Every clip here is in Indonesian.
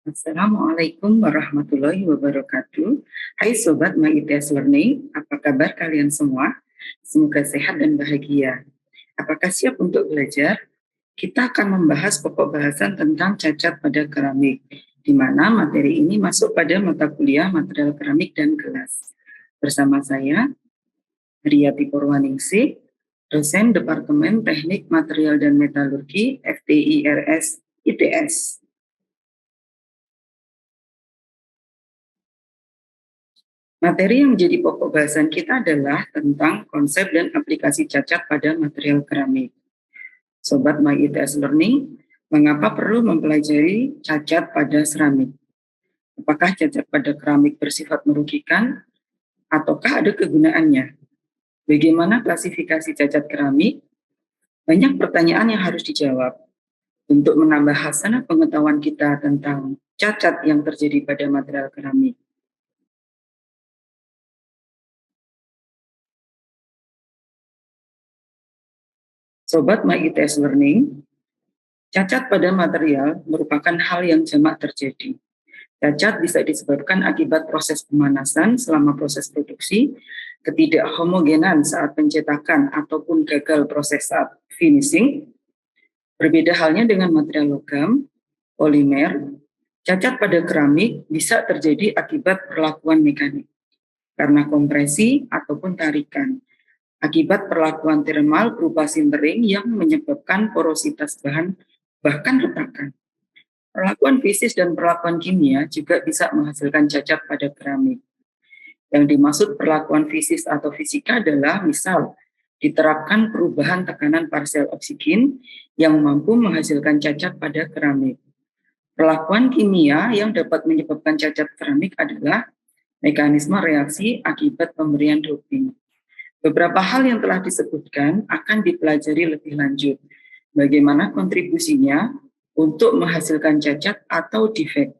Assalamualaikum warahmatullahi wabarakatuh. Hai Sobat MyITS Learning, apa kabar kalian semua? Semoga sehat dan bahagia. Apakah siap untuk belajar? Kita akan membahas pokok bahasan tentang cacat pada keramik, di mana materi ini masuk pada mata kuliah material keramik dan gelas. Bersama saya, Riyati Purwaningsih, dosen Departemen Teknik Material dan Metalurgi FTIRS ITS. Materi yang menjadi pokok bahasan kita adalah tentang konsep dan aplikasi cacat pada material keramik. Sobat MyITS Learning, mengapa perlu mempelajari cacat pada seramik? Apakah cacat pada keramik bersifat merugikan ataukah ada kegunaannya? Bagaimana klasifikasi cacat keramik? Banyak pertanyaan yang harus dijawab. Untuk menambah hasanah pengetahuan kita tentang cacat yang terjadi pada material keramik, Sobat MyITS Learning, cacat pada material merupakan hal yang jamak terjadi. Cacat bisa disebabkan akibat proses pemanasan selama proses produksi, ketidakhomogenan saat pencetakan ataupun gagal proses saat finishing. Berbeda halnya dengan material logam, polimer, cacat pada keramik bisa terjadi akibat perlakuan mekanik karena kompresi ataupun tarikan, akibat perlakuan termal berupa sintering yang menyebabkan porositas bahan bahkan retakan. Perlakuan fisik dan perlakuan kimia juga bisa menghasilkan cacat pada keramik. Yang dimaksud perlakuan fisik atau fisika adalah misal diterapkan perubahan tekanan parsial oksigen yang mampu menghasilkan cacat pada keramik. Perlakuan kimia yang dapat menyebabkan cacat keramik adalah mekanisme reaksi akibat pemberian doping. Beberapa hal yang telah disebutkan akan dipelajari lebih lanjut. Bagaimana kontribusinya untuk menghasilkan cacat atau defek,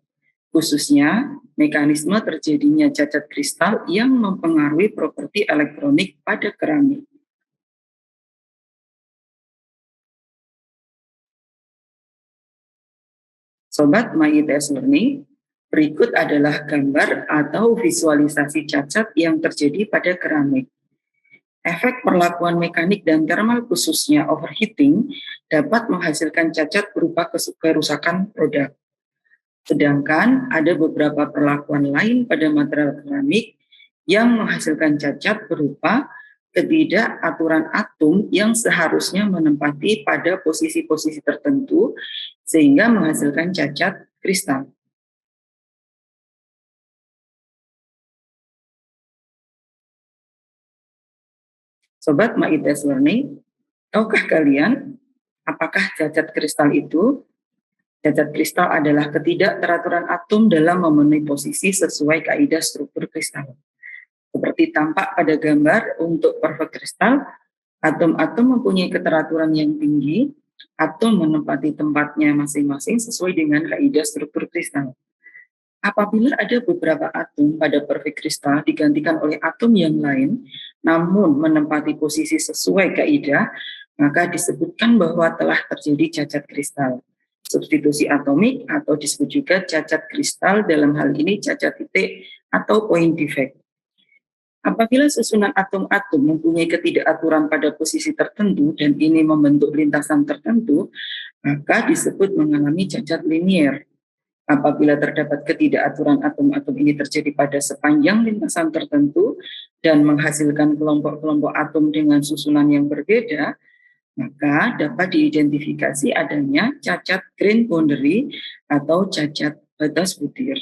khususnya mekanisme terjadinya cacat kristal yang mempengaruhi properti elektronik pada keramik. Sobat MyITS Learning, berikut adalah gambar atau visualisasi cacat yang terjadi pada keramik. Efek perlakuan mekanik dan thermal khususnya overheating dapat menghasilkan cacat berupa kerusakan produk. Sedangkan ada beberapa perlakuan lain pada material keramik yang menghasilkan cacat berupa ketidakaturan atom yang seharusnya menempati pada posisi-posisi tertentu sehingga menghasilkan cacat kristal. Sobat MyITS Learning, tahukah kalian apakah cacat kristal itu? Cacat kristal adalah ketidakteraturan atom dalam memenuhi posisi sesuai kaidah struktur kristal. Seperti tampak pada gambar untuk perfect kristal, atom-atom mempunyai keteraturan yang tinggi, atom menempati tempatnya masing-masing sesuai dengan kaidah struktur kristal. Apabila ada beberapa atom pada perfect kristal digantikan oleh atom yang lain, namun menempati posisi sesuai kaidah, maka disebutkan bahwa telah terjadi cacat kristal. Substitusi atomik atau disebut juga cacat kristal, dalam hal ini cacat titik atau point defect. Apabila susunan atom-atom mempunyai ketidakaturan pada posisi tertentu dan ini membentuk lintasan tertentu, maka disebut mengalami cacat linier. Apabila terdapat ketidakaturan atom-atom ini terjadi pada sepanjang lintasan tertentu dan menghasilkan kelompok-kelompok atom dengan susunan yang berbeda, maka dapat diidentifikasi adanya cacat grain boundary atau cacat batas butir.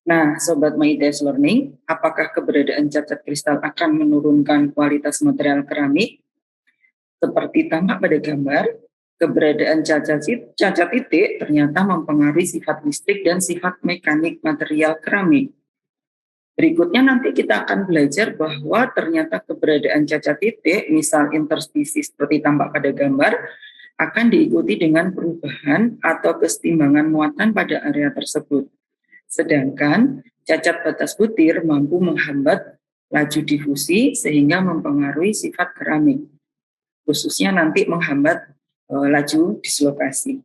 Nah, Sobat MyITS Learning, apakah keberadaan cacat kristal akan menurunkan kualitas material keramik? Seperti tampak pada gambar, keberadaan cacat titik ternyata mempengaruhi sifat listrik dan sifat mekanik material keramik. Berikutnya nanti kita akan belajar bahwa ternyata keberadaan cacat titik, misal interstisi seperti tampak pada gambar, akan diikuti dengan perubahan atau kesetimbangan muatan pada area tersebut. Sedangkan cacat batas butir mampu menghambat laju difusi sehingga mempengaruhi sifat keramik. khususnya nanti menghambat laju dislokasi.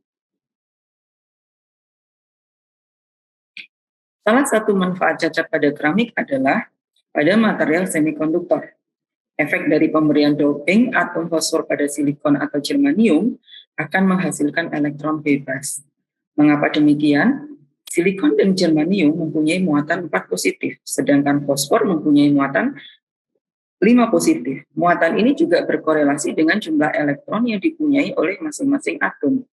Salah satu manfaat cacat pada keramik adalah pada material semikonduktor. Efek dari pemberian doping atom fosfor pada silikon atau germanium akan menghasilkan elektron bebas. Mengapa demikian? Silikon dan germanium mempunyai muatan 4 positif, sedangkan fosfor mempunyai muatan 5 positif. Muatan ini juga berkorelasi dengan jumlah elektron yang dipunyai oleh masing-masing atom.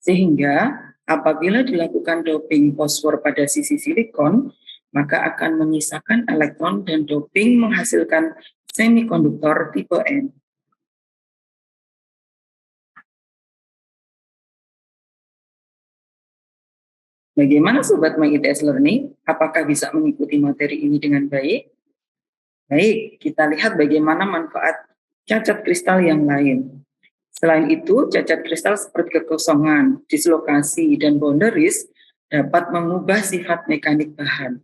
Sehingga apabila dilakukan doping fosfor pada sisi silikon, maka akan menyisakan elektron dan doping menghasilkan semikonduktor tipe N. Bagaimana Sobat MyITS Learning? Apakah bisa mengikuti materi ini dengan baik? Baik, kita lihat bagaimana manfaat cacat kristal yang lain. Selain itu, cacat kristal seperti kekosongan, dislokasi, dan boundaries dapat mengubah sifat mekanik bahan.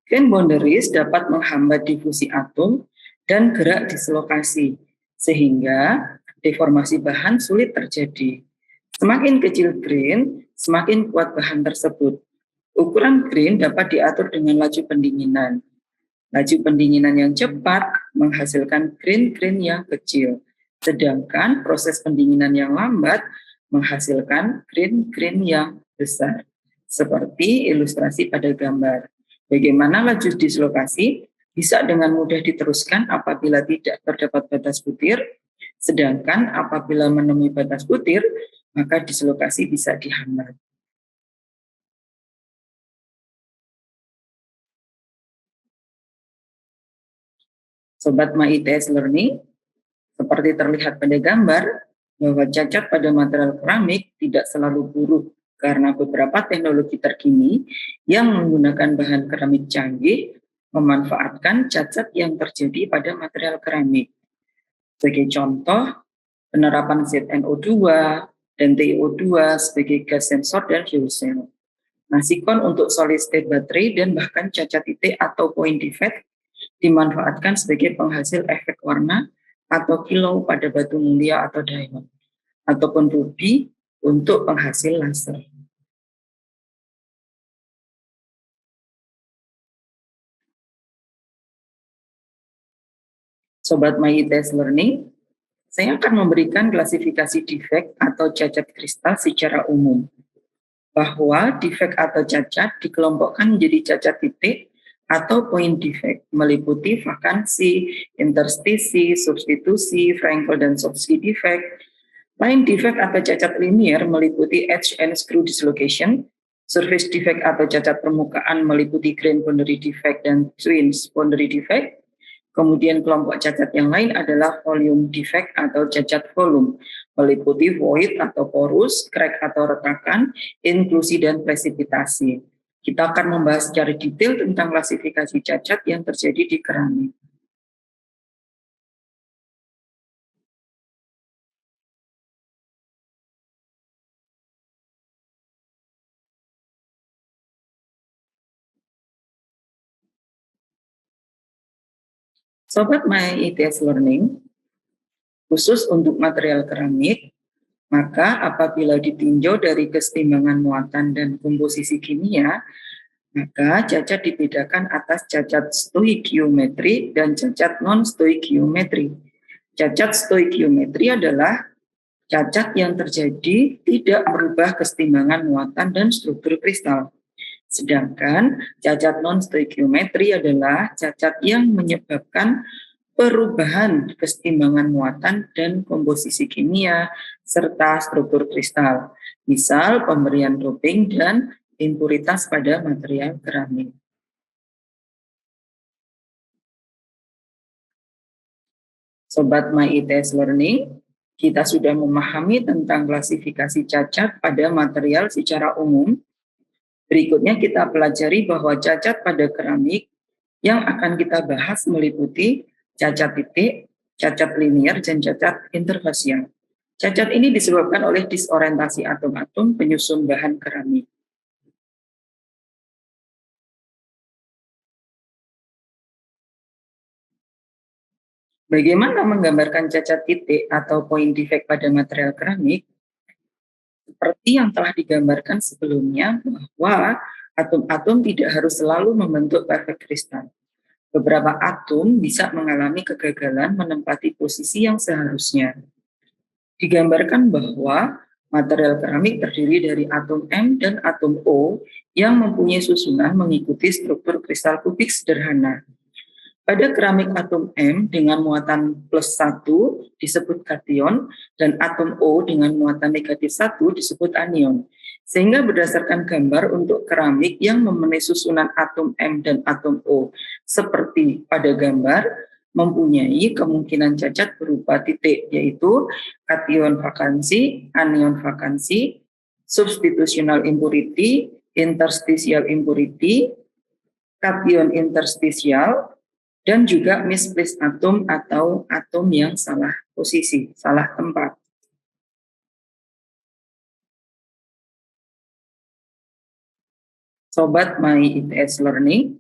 Grain boundaries dapat menghambat difusi atom dan gerak dislokasi, sehingga deformasi bahan sulit terjadi. Semakin kecil grain, semakin kuat bahan tersebut. Ukuran grain dapat diatur dengan laju pendinginan. Laju pendinginan yang cepat menghasilkan grain-grain yang kecil, sedangkan proses pendinginan yang lambat menghasilkan grain-grain yang besar, seperti ilustrasi pada gambar. Bagaimana laju dislokasi bisa dengan mudah diteruskan apabila tidak terdapat batas butir, sedangkan apabila menemui batas butir, maka dislokasi bisa dihambat. Sobat MyITS Learning, seperti terlihat pada gambar, bahwa cacat pada material keramik tidak selalu buruk karena beberapa teknologi terkini yang menggunakan bahan keramik canggih memanfaatkan cacat yang terjadi pada material keramik. Sebagai contoh, penerapan ZnO2 dan TiO2 sebagai gas sensor dan fuel cell. Sikon untuk solid state baterai dan bahkan cacat titik atau point defect dimanfaatkan sebagai penghasil efek warna atau kilau pada batu mulia atau diamond, ataupun ruby untuk penghasil laser. Sobat MyITS Learning, saya akan memberikan klasifikasi defect atau cacat kristal secara umum. Bahwa defect atau cacat dikelompokkan menjadi cacat titik atau point defect, meliputi vakansi, interstisi, substitusi, Frankel dan Sofsky defect. Line defect atau cacat linier meliputi edge and screw dislocation, surface defect atau cacat permukaan meliputi grain boundary defect dan twins boundary defect. Kemudian kelompok cacat yang lain adalah volume defect atau cacat volume, meliputi void atau porus, crack atau retakan, inklusi dan presipitasi. Kita akan membahas secara detail tentang klasifikasi cacat yang terjadi di keramik. Sobat MyITS Learning, khusus untuk material keramik, maka apabila ditinjau dari kesetimbangan muatan dan komposisi kimia, maka cacat dibedakan atas cacat stoikiometri dan cacat non-stoikiometri. Cacat stoikiometri adalah cacat yang terjadi tidak merubah kesetimbangan muatan dan struktur kristal. Sedangkan cacat non-stoikiometri adalah cacat yang menyebabkan perubahan kesetimbangan muatan dan komposisi kimia serta struktur kristal. Misal pemberian doping dan impuritas pada material keramik. Sobat MyITS Learning, kita sudah memahami tentang klasifikasi cacat pada material secara umum. Berikutnya kita pelajari bahwa cacat pada keramik yang akan kita bahas meliputi cacat titik, cacat linier, dan cacat interfasial. Cacat ini disebabkan oleh disorientasi atom-atom penyusun bahan keramik. Bagaimana menggambarkan cacat titik atau point defect pada material keramik? Seperti yang telah digambarkan sebelumnya, bahwa atom-atom tidak harus selalu membentuk perfect kristal. Beberapa atom bisa mengalami kegagalan menempati posisi yang seharusnya. Digambarkan bahwa material keramik terdiri dari atom M dan atom O yang mempunyai susunan mengikuti struktur kristal kubik sederhana. Pada keramik atom M dengan muatan plus 1 disebut kation dan atom O dengan muatan negatif 1 disebut anion. Sehingga berdasarkan gambar untuk keramik yang memenuhi susunan atom M dan atom O seperti pada gambar, mempunyai kemungkinan cacat berupa titik, yaitu kation vakansi, anion vakansi, substitutional impurity, interstitial impurity, kation interstitial, dan juga misplaced atom atau atom yang salah posisi, salah tempat. Sobat My ITS Learning,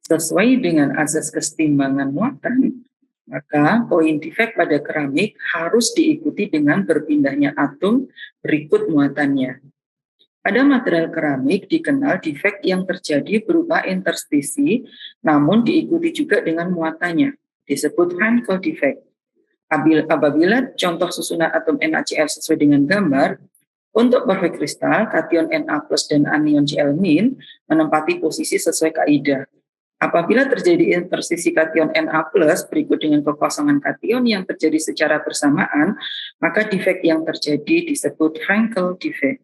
sesuai dengan azas kesetimbangan muatan, maka point defect pada keramik harus diikuti dengan berpindahnya atom berikut muatannya. Pada material keramik dikenal defect yang terjadi berupa interstisi, namun diikuti juga dengan muatannya, disebut Frankel defect. Apabila contoh susunan atom NaCl sesuai dengan gambar, untuk perfect kristal, kation Na plus dan anion Cl min menempati posisi sesuai kaidah. Apabila terjadi interstisi kation Na plus berikut dengan kekosongan kation yang terjadi secara bersamaan, maka defect yang terjadi disebut Frankel defect.